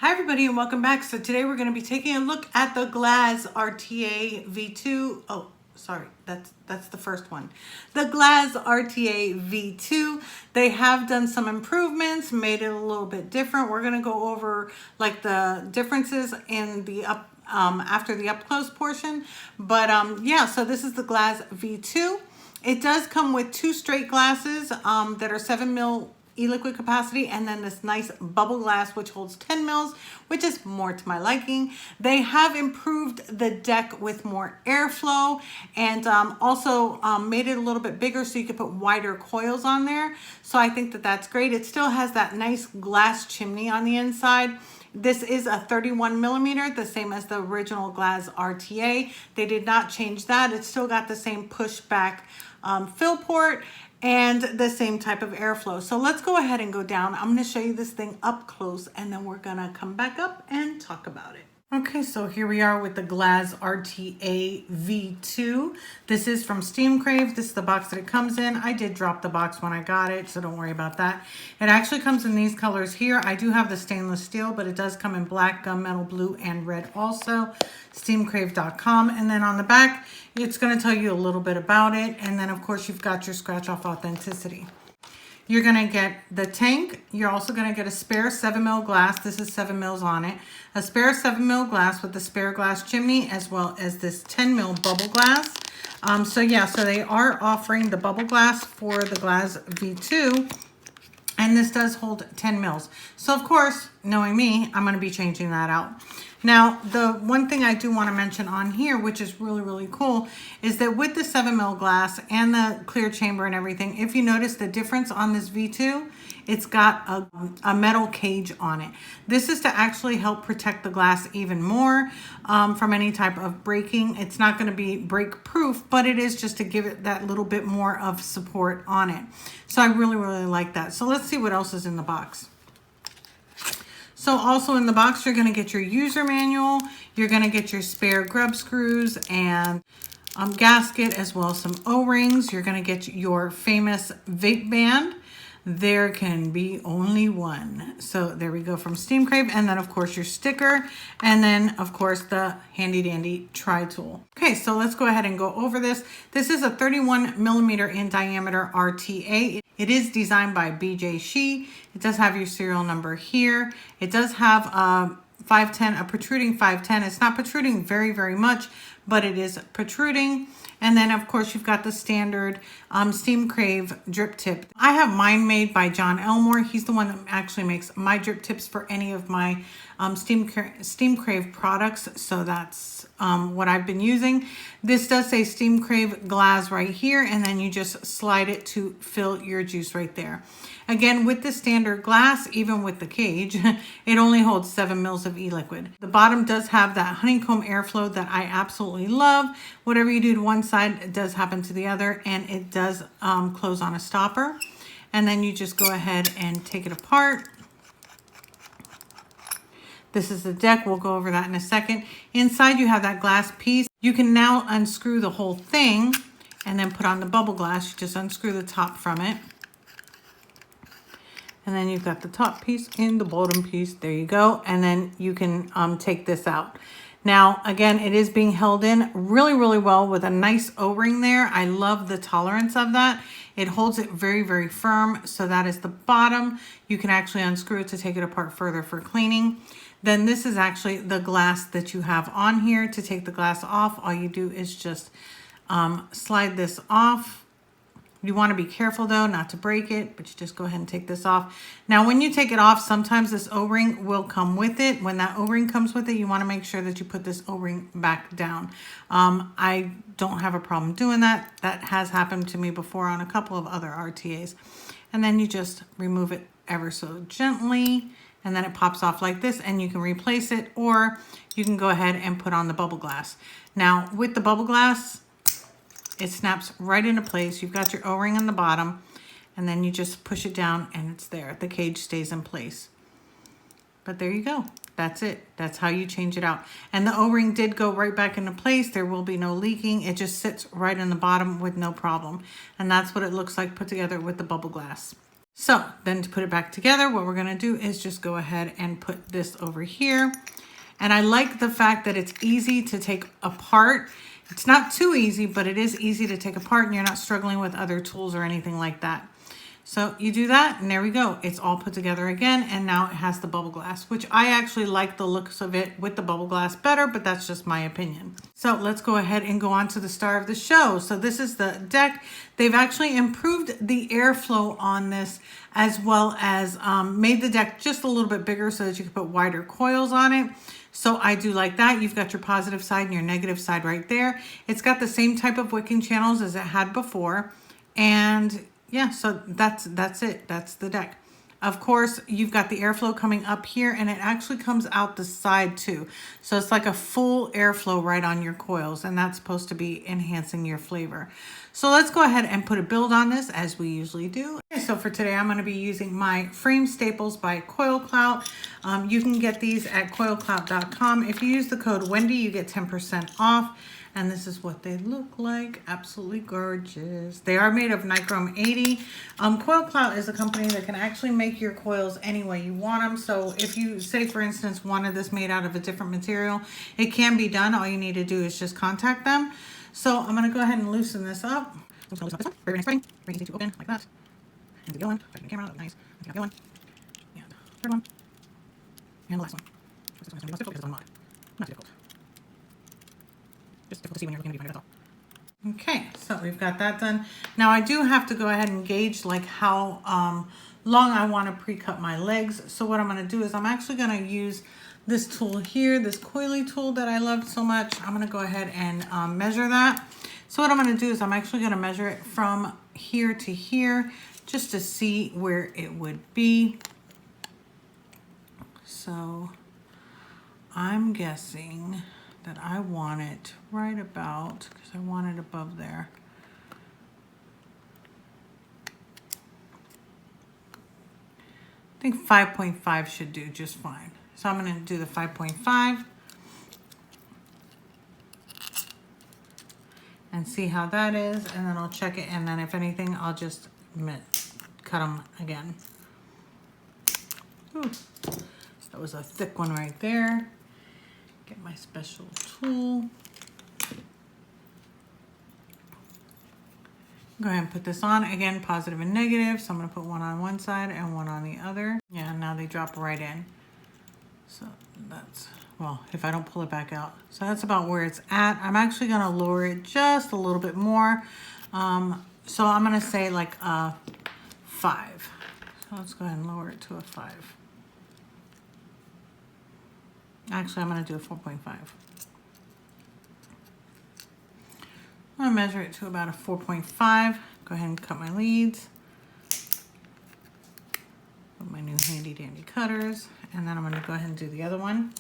Hi everybody and welcome back. So today we're going to be taking a look at the Glaz RTA V2. Oh, sorry, that's the first one. The Glaz RTA V2. They have done some improvements, made it a little bit different. We're going to go over like the differences in the after the up close portion. But yeah, so this is the Glaz V2. It does come with two straight glasses that are 7 mil e-liquid capacity, and then this nice bubble glass which holds 10 mils, which is more to my liking. They have improved the deck with more airflow and also made it a little bit bigger so you could put wider coils on there. So I think that that's great. It still has that nice glass chimney on the inside. This is a 31 millimeter, the same as the original Glaz RTA. They did not change that. It's still got the same pushback fill port and the same type of airflow. So let's go ahead and go down. I'm going to show you this thing up close and then we're going to come back up and talk about it. Okay, so here we are with the Glaz RTA V2. This is from Steamcrave. This is the box that it comes in. I did drop the box when I got it, so don't worry about that. It actually comes in these colors here. I do have the stainless steel, but it does come in black, gunmetal, blue, and red also. Steamcrave.com. And then on the back, it's going to tell you a little bit about it. And then, of course, you've got your scratch-off authenticity. You're going to get the tank. You're also going to get a spare 7 mil glass. This is 7 mils on it. A spare 7 mil glass with the spare glass chimney, as well as this 10 mil bubble glass. So yeah, so they are offering the bubble glass for the Glaz V2. And this does hold 10 mils. So of course, knowing me, I'm going to be changing that out. Now, the one thing I do want to mention on here, which is really, really cool, is that with the 7 mil glass and the clear chamber and everything, if you notice the difference on this V2, it's got a metal cage on it. This is to actually help protect the glass even more from any type of breaking. It's not going to be break proof, but it is just to give it that little bit more of support on it. So I really, really like that. So let's see what else is in the box. So also in the box, you're going to get your user manual. You're going to get your spare grub screws and gasket, as well as some O-rings. You're going to get your famous vape band. There can be only one. So there we go from Steamcrave. And then of course your sticker. And then of course the handy dandy tri-tool. Okay, so let's go ahead and go over this. This is a 31 millimeter in diameter RTA. It is designed by BJ Shee. It does have your serial number here. It does have a 510, a protruding 510. It's not protruding very, very much, but it is protruding. And then, of course, you've got the standard Steamcrave drip tip. I have mine made by John Elmore. He's the one that actually makes my drip tips for any of my Steamcrave products. So that's what I've been using. This does say Steamcrave Glaz right here, and then you just slide it to fill your juice right there. Again, with the standard glass, even with the cage, it only holds 7 mils of e-liquid. The bottom does have that honeycomb airflow that I absolutely love. Whatever you do to one side, it does happen to the other, and it does close on a stopper. And then you just go ahead and take it apart. This is the deck. We'll go over that in a second. Inside, you have that glass piece. You can now unscrew the whole thing and then put on the bubble glass. You just unscrew the top from it. And then you've got the top piece and the bottom piece. There you go. And then you can take this out. Now, again, it is being held in really, really well with a nice O-ring there. I love the tolerance of that. It holds it very, very firm. So that is the bottom. You can actually unscrew it to take it apart further for cleaning. Then this is actually the glass that you have on here. To take the glass off, all you do is just slide this off. You want to be careful though, not to break it, but you just go ahead and take this off. Now, when you take it off, sometimes this O-ring will come with it. When that O-ring comes with it, you want to make sure that you put this O-ring back down. I don't have a problem doing that. That has happened to me before on a couple of other RTAs. And then you just remove it ever so gently, and then it pops off like this, and you can replace it, or you can go ahead and put on the bubble glass. Now, with the bubble glass, it snaps right into place. You've got your O-ring on the bottom, and then you just push it down and it's there. The cage stays in place. But there you go. That's it. That's how you change it out. And the O-ring did go right back into place. There will be no leaking. It just sits right in the bottom with no problem. And that's what it looks like put together with the bubble glass. So then to put it back together, what we're gonna do is just go ahead and put this over here. And I like the fact that it's easy to take apart. It's not too easy, but it is easy to take apart and you're not struggling with other tools or anything like that. So you do that and there we go. It's all put together again and now it has the bubble glass, which I actually like the looks of it with the bubble glass better, but that's just my opinion. So let's go ahead and go on to the star of the show. So this is the deck. They've actually improved the airflow on this as well as made the deck just a little bit bigger so that you can put wider coils on it. So I do like that. You've got your positive side and your negative side right there. It's got the same type of wicking channels as it had before. And yeah, so that's it. That's the deck. Of course, you've got the airflow coming up here and it actually comes out the side too. So it's like a full airflow right on your coils and that's supposed to be enhancing your flavor. So let's go ahead and put a build on this as we usually do. Okay, so for today, I'm going to be using my frame staples by Coil Clout. You can get these at coilclout.com. If you use the code Wendy, you get 10% off. And this is what they look like. Absolutely gorgeous. They are made of Nichrome 80. Coil Clout is a company that can actually make your coils any way you want them. So if you say, for instance, wanted this made out of a different material, it can be done. All you need to do is just contact them. So I'm going to go ahead and loosen this up. I'm just going to loosen up this one. Very nice spreading. Very easy to open like that. And get going. Back in the camera. That was nice. And get going. And third one. And the last one. This one's going to be less difficult because it's on mod. Not too difficult. Just difficult to see when you're looking at it, that's all. Okay, so we've got that done. Now I do have to go ahead and gauge like how long I want to pre-cut my legs. So what I'm going to do is I'm actually going to use this tool here, this coily tool that I loved so much. I'm going to go ahead and measure that. So what I'm going to do is I'm actually going to measure it from here to here just to see where it would be. So I'm guessing that I want it right about, because I want it above there. I think 5.5 should do just fine. So I'm going to do the 5.5 and see how that is, and then I'll check it, and then if anything, I'll just cut them again. Ooh, that was a thick one right there. Get my special tool. Go ahead and put this on. Again, positive and negative. So I'm going to put one on one side and one on the other. Yeah, now they drop right in. So that's, well, if I don't pull it back out. So that's about where it's at. I'm actually going to lower it just a little bit more. So I'm going to say like a 5. So let's go ahead and lower it to a 5. Actually, I'm going to do a 4.5. I'm going to measure it to about a 4.5. Go ahead and cut my leads. With my new handy dandy cutters. And then I'm going to go ahead and do the other one.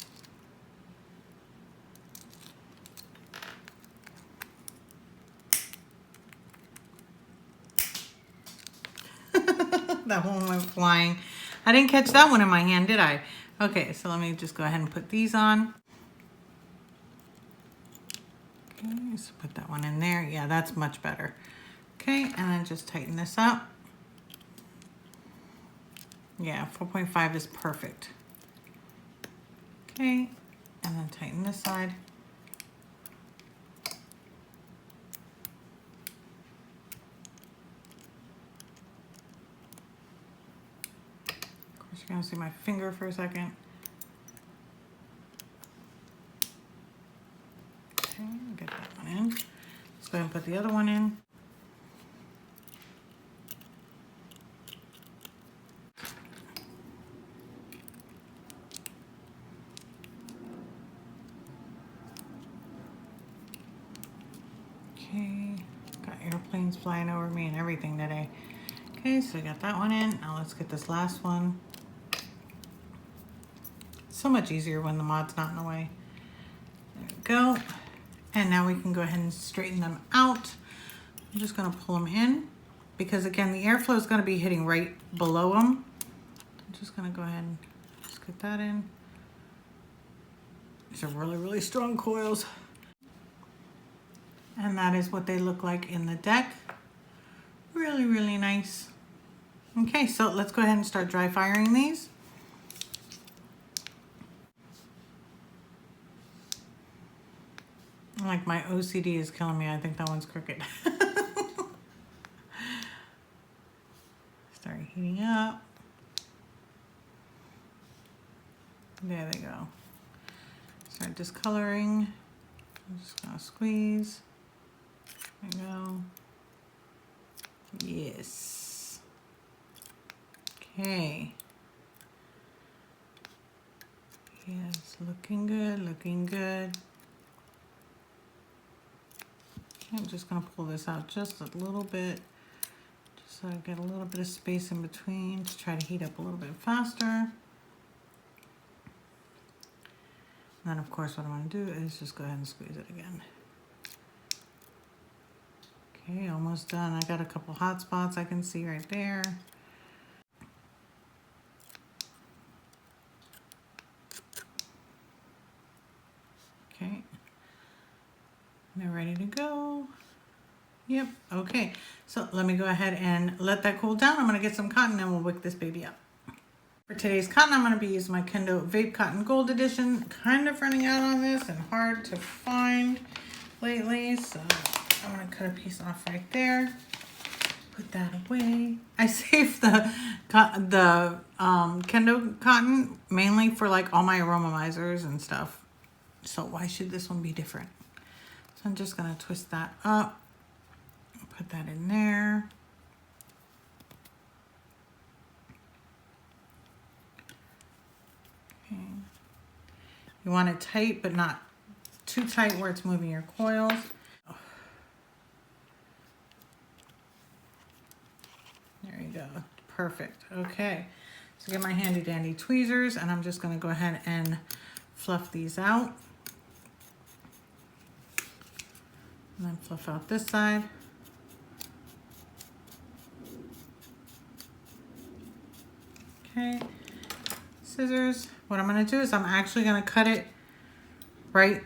That one went flying. I didn't catch that one in my hand, did I? Okay, so let me just go ahead and put these on. Okay, so put that one in there. Yeah, that's much better. Okay, and then just tighten this up. Yeah, 4.5 is perfect. Okay, and then tighten this side. You're gonna see my finger for a second. Okay, get that one in. Let's go ahead and put the other one in. Okay, got airplanes flying over me and everything today. Okay, so I got that one in. Now let's get this last one. So much easier when the mod's not in the way. There we go. And now we can go ahead and straighten them out. I'm just going to pull them in because again, the airflow is going to be hitting right below them. I'm just going to go ahead and just get that in. These are really, really strong coils. And that is what they look like in the deck. Really, really nice. Okay, so let's go ahead and start dry firing these. Like my OCD is killing me. I think that one's crooked. Start heating up. There they go. Start discoloring. I'm just gonna squeeze. There we go. Yes. Okay. Yes, looking good, looking good. I'm just gonna pull this out just a little bit, just so I get a little bit of space in between to try to heat up a little bit faster. And then of course what I'm gonna do is just go ahead and squeeze it again. Okay, almost done. I got a couple hot spots I can see right there. Okay, they're ready to go. Yep, okay. So let me go ahead and let that cool down. I'm gonna get some cotton and we'll wick this baby up. For today's cotton, I'm gonna be using my Kendo Vape Cotton Gold Edition. Kind of running out on this and hard to find lately, so I'm gonna cut a piece off right there. Put that away. I saved the Kendo cotton mainly for like all my aromizers and stuff. So why should this one be different? So I'm just gonna twist that up. Put that in there. Okay. You want it tight, but not too tight where it's moving your coils. There you go. Perfect. Okay. So get my handy dandy tweezers and I'm just going to go ahead and fluff these out. And then fluff out this side. Okay. Scissors. What I'm going to do is I'm actually going to cut it right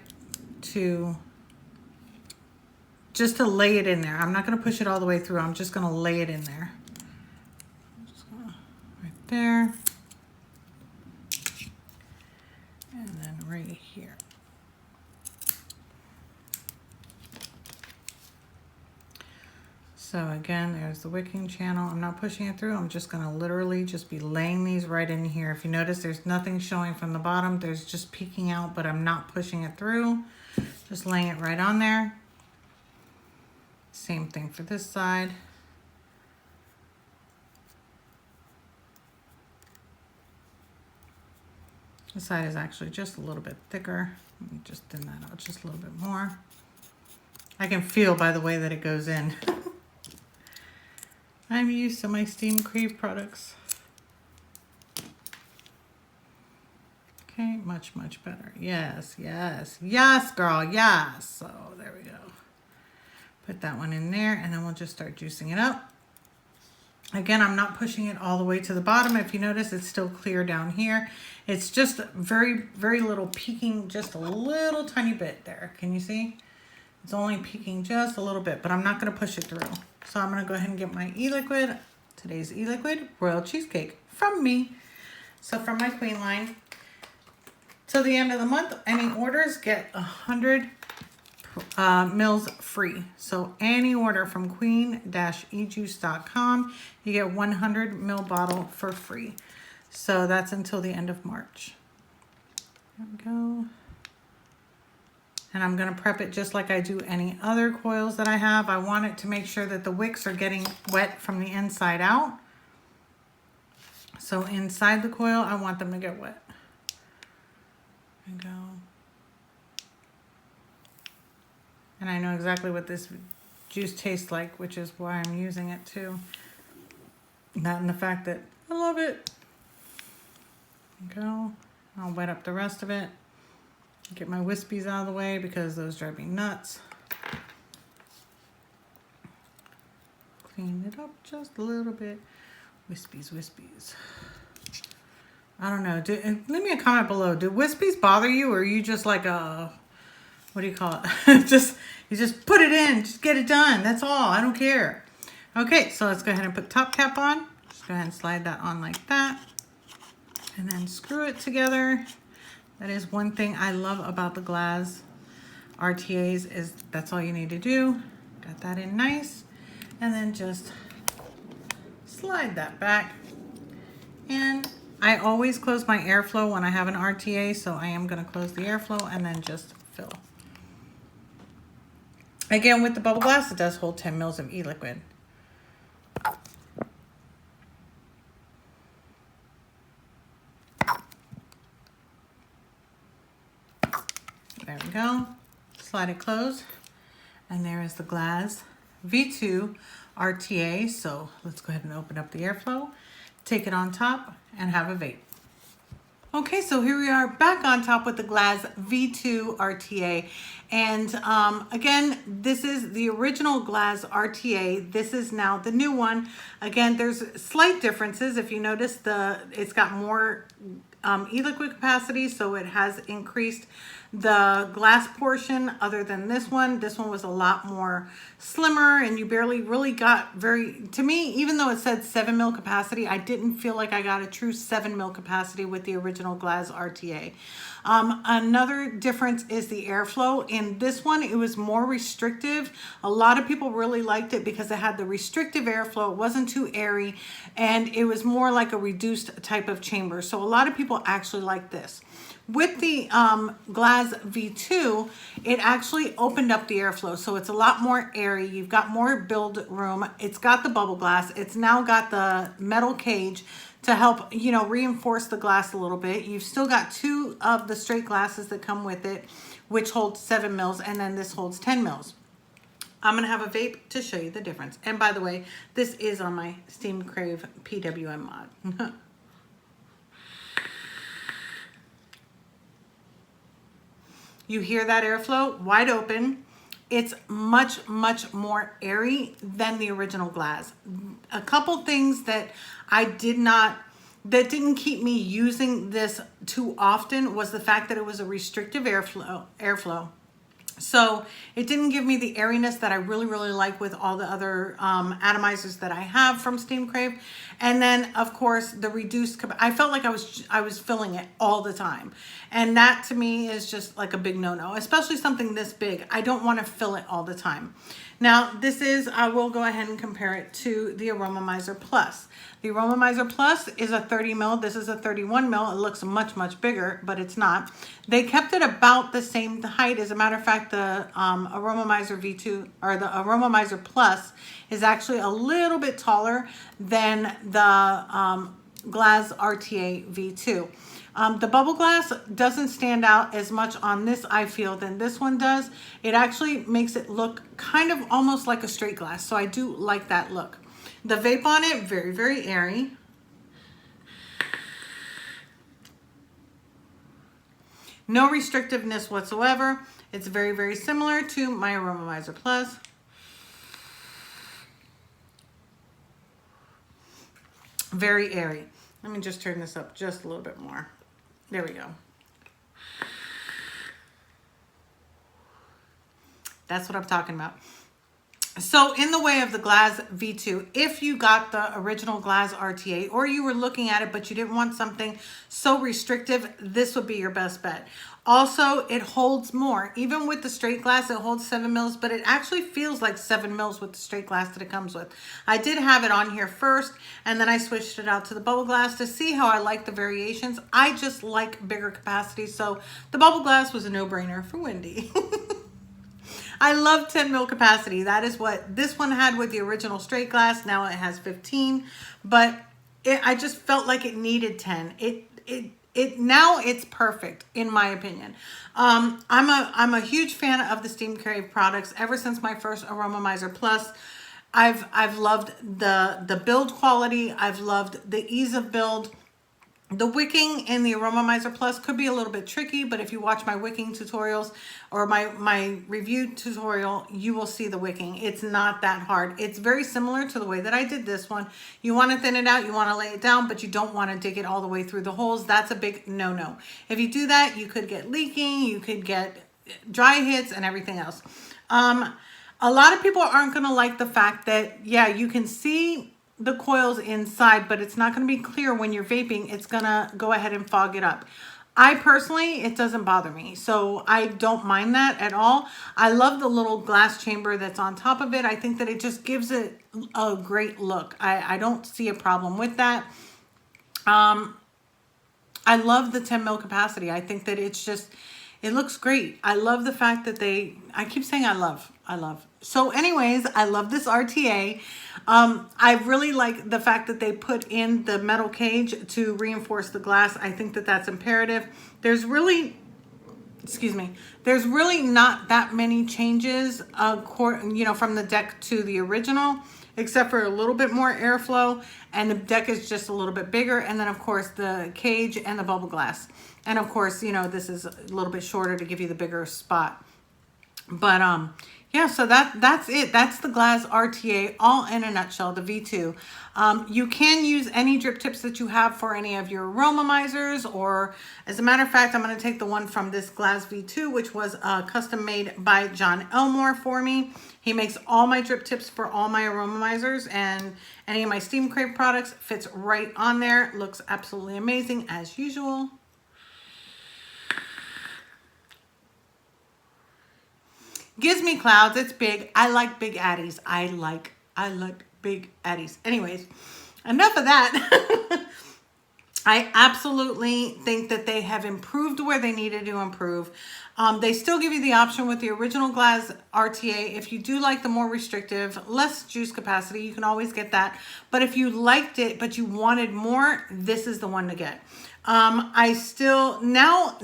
to just to lay it in there. I'm not going to push it all the way through. I'm just going to lay it in there. Right there. And then right here. So again, there's the wicking channel. I'm not pushing it through. I'm just going to literally just be laying these right in here. If you notice, there's nothing showing from the bottom. There's just peeking out, but I'm not pushing it through. Just laying it right on there. Same thing for this side. This side is actually just a little bit thicker. Let me just thin that out just a little bit more. I can feel by the way that it goes in. I'm used to my Steamcrave products. Okay, much, much better. Yes, yes, yes, girl, yes. So there we go. Put that one in there and then we'll just start juicing it up. Again, I'm not pushing it all the way to the bottom. If you notice, it's still clear down here. It's just very, very little peeking, just a little tiny bit there. Can you see? It's only peeking just a little bit, but I'm not going to push it through. So I'm going to go ahead and get my e-liquid. Today's e-liquid, Royal Cheesecake from me. So from my Queen line. Till the end of the month, any orders get 100 mils free. So any order from queen-ejuice.com, you get 100 ml bottle for free. So that's until the end of March. There we go. And I'm going to prep it just like I do any other coils that I have. I want it to make sure that the wicks are getting wet from the inside out. So inside the coil, I want them to get wet. There we go. And I know exactly what this juice tastes like, which is why I'm using it too. That and the fact that I love it. There we go. I'll wet up the rest of it. Get my wispies out of the way because those drive me nuts. Clean it up just a little bit. Wispies, wispies. I don't know. Leave me a comment below. Do wispies bother you, or are you just like a, what do you call it? You just put it in, just get it done. That's all. I don't care. Okay, so let's go ahead and put top cap on. Just Go ahead and slide that on like that. And then screw it together. That is one thing I love about the Glaz RTAs is that's all you need to do. Got that in nice. And then just slide that back. And I always close my airflow when I have an RTA, so I am going to close the airflow and then just fill. Again, with the bubble glass, it does hold 10 mils of e-liquid. There we go. Slide it closed. And there is the Glaz V2 RTA. So let's go ahead and open up the airflow, take it on top, and have a vape. Okay, so here we are back on top with the Glaz V2 RTA. And again, this is the original Glaz RTA. This is now the new one. Again, there's slight differences. If you notice, it's got more e-liquid capacity, so it has increased the glass portion other than this one. This one was a lot more slimmer, and you barely really got to me, even though it said 7 mil capacity, I didn't feel like I got a true 7 mil capacity with the original Glaz RTA. Another difference is the airflow. In this one, it was more restrictive. A lot of people really liked it because it had the restrictive airflow. It wasn't too airy, and it was more like a reduced type of chamber. So a lot of people actually like this. With the Glaz V2, it actually opened up the airflow, so it's a lot more airy. You've got more build room. It's got the bubble glass. It's now got the metal cage to help, you know, reinforce the glass a little bit. You've still got 2 of the straight glasses that come with it, which holds 7 mils, and then this holds 10 mils. I'm going to have a vape to show you the difference. And by the way, this is on my Steamcrave PWM mod. You hear that airflow? Wide open. It's much, much more airy than the original Glaz. A couple things that that didn't keep me using this too often was the fact that it was a restrictive airflow. So it didn't give me the airiness that I really, really like with all the other atomizers that I have from Steamcrave. And then, of course, the reduced, I felt like I was filling it all the time. And that to me is just like a big no-no, especially something this big. I don't want to fill it all the time. Now, I will go ahead and compare it to the Aromomizer Plus. The Aromomizer Plus is a 30 mil. This is a 31 mil. It looks much, much bigger, but it's not. They kept it about the same height. As a matter of fact, the Aromomizer V2 or the Aromomizer Plus is actually a little bit taller than the Glaz RTA V2. The bubble glass doesn't stand out as much on this, I feel, than this one does. It actually makes it look kind of almost like a straight glass, so I do like that look. The vape on it, very, very airy. No restrictiveness whatsoever. It's very, very similar to my Aromomizer Plus. Very airy. Let me just turn this up just a little bit more. There we go. That's what I'm talking about. So in the way of the Glaz V2, if you got the original Glaz RTA or you were looking at it but you didn't want something so restrictive, this would be your best bet. Also, it holds more. Even with the straight glass, it holds 7 mils, but it actually feels like 7 mils with the straight glass that it comes with. I did have it on here first, and then I switched it out to the bubble glass to see how I like the variations. I just like bigger capacity, so the bubble glass was a no-brainer for Wendy. I love 10 mil capacity. That is what this one had with the original straight glass. Now it has 15, but I just felt like it needed 10. Now it's perfect in my opinion. I'm a huge fan of the Steamcrave products. Ever since my first Aromomizer Plus, I've loved the build quality. I've loved the ease of build. The wicking in the Aromomizer Plus could be a little bit tricky, but if you watch my wicking tutorials or my review tutorial, you will see the wicking. It's not that hard. It's very similar to the way that I did this one. You want to thin it out, you want to lay it down, but you don't want to dig it all the way through the holes. That's a big no-no. If you do that, you could get leaking, you could get dry hits and everything else. A lot of people aren't going to like the fact that, yeah, you can see the coils inside, but it's not going to be clear when you're vaping. It's going to go ahead and fog it up. I personally, it doesn't bother me, so I don't mind that at all. I love the little glass chamber that's on top of it. I think that it just gives it a great look. I don't see a problem with that. I love the 10 mil capacity. I think that it's just, it looks great. I love the fact that I keep saying I love. So anyways, I love this RTA. I really like the fact that they put in the metal cage to reinforce the glass. I think that that's imperative. There's really, excuse me, there's really not that many changes, from the deck to the original, except for a little bit more airflow, and the deck is just a little bit bigger, and then of course the cage and the bubble glass, and of course, this is a little bit shorter to give you the bigger spot. But yeah, so that's it. That's the Glaz RTA, all in a nutshell, the V2. You can use any drip tips that you have for any of your aromamizers, or as a matter of fact, I'm going to take the one from this Glaz V2, which was custom made by John Elmore for me. He makes all my drip tips for all my aromamizers, and any of my Steamcrave products. Fits right on there. Looks absolutely amazing as usual. Gives me clouds. It's big. I like big addies. I like big addies. Anyways, enough of that. I absolutely think that they have improved where they needed to improve. They still give you the option with the original Glaz RTA. If you do like the more restrictive, less juice capacity, you can always get that. But if you liked it, but you wanted more, this is the one to get. I still, now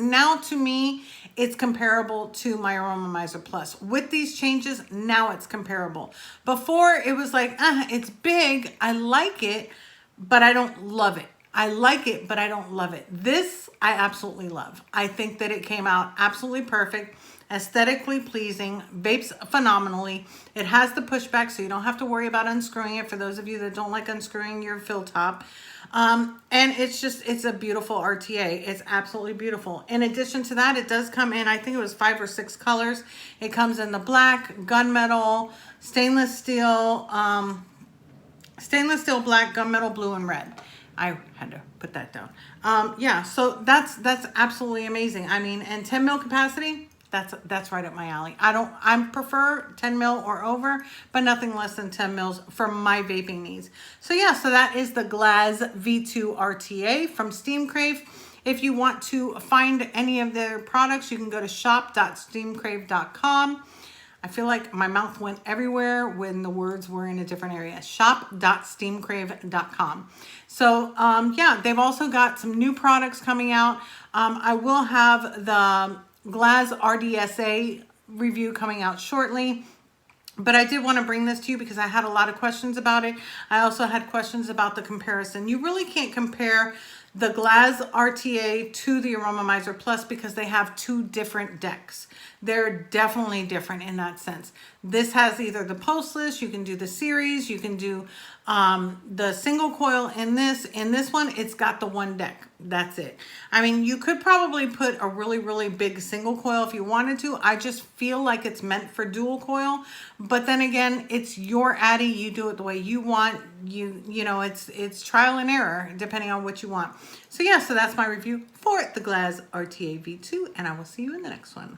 to me, it's comparable to my Aromamizer Plus. With these changes, now it's comparable. Before, it was like, it's big, I like it, but I don't love it. I like it, but I don't love it. This, I absolutely love. I think that it came out absolutely perfect, aesthetically pleasing, vapes phenomenally. It has the pushback, so you don't have to worry about unscrewing it for those of you that don't like unscrewing your fill top. And it's a beautiful RTA. It's absolutely beautiful. In addition to that, it does come in, I think it was 5 or 6 colors. It comes in the black, gunmetal, stainless steel black, gunmetal blue, and red. I had to put that down. Yeah, so that's absolutely amazing. I mean, and 10 mil capacity, that's right up my alley. I prefer 10 mil or over, but nothing less than 10 mils for my vaping needs. So yeah, so that is the Glaz V2 RTA from Steamcrave. If you want to find any of their products, you can go to shop.steamcrave.com. I feel like my mouth went everywhere when the words were in a different area. Shop.steamcrave.com. So yeah, they've also got some new products coming out. I will have the Glaz RDSA review coming out shortly. But I did want to bring this to you because I had a lot of questions about it. I also had questions about the comparison. You really can't compare the Glaz RTA to the Aromamizer Plus because they have 2 different decks. They're definitely different in that sense. This has either the pulseless, you can do the series, you can do the single coil in this. In this one, it's got the 1 deck. That's it. I mean, you could probably put a really, really big single coil if you wanted to. I just feel like it's meant for dual coil. But then again, it's your Addy. You do it the way you want. You know, it's trial and error depending on what you want. So yeah, so that's my review for the Glaz RTA V2, and I will see you in the next one.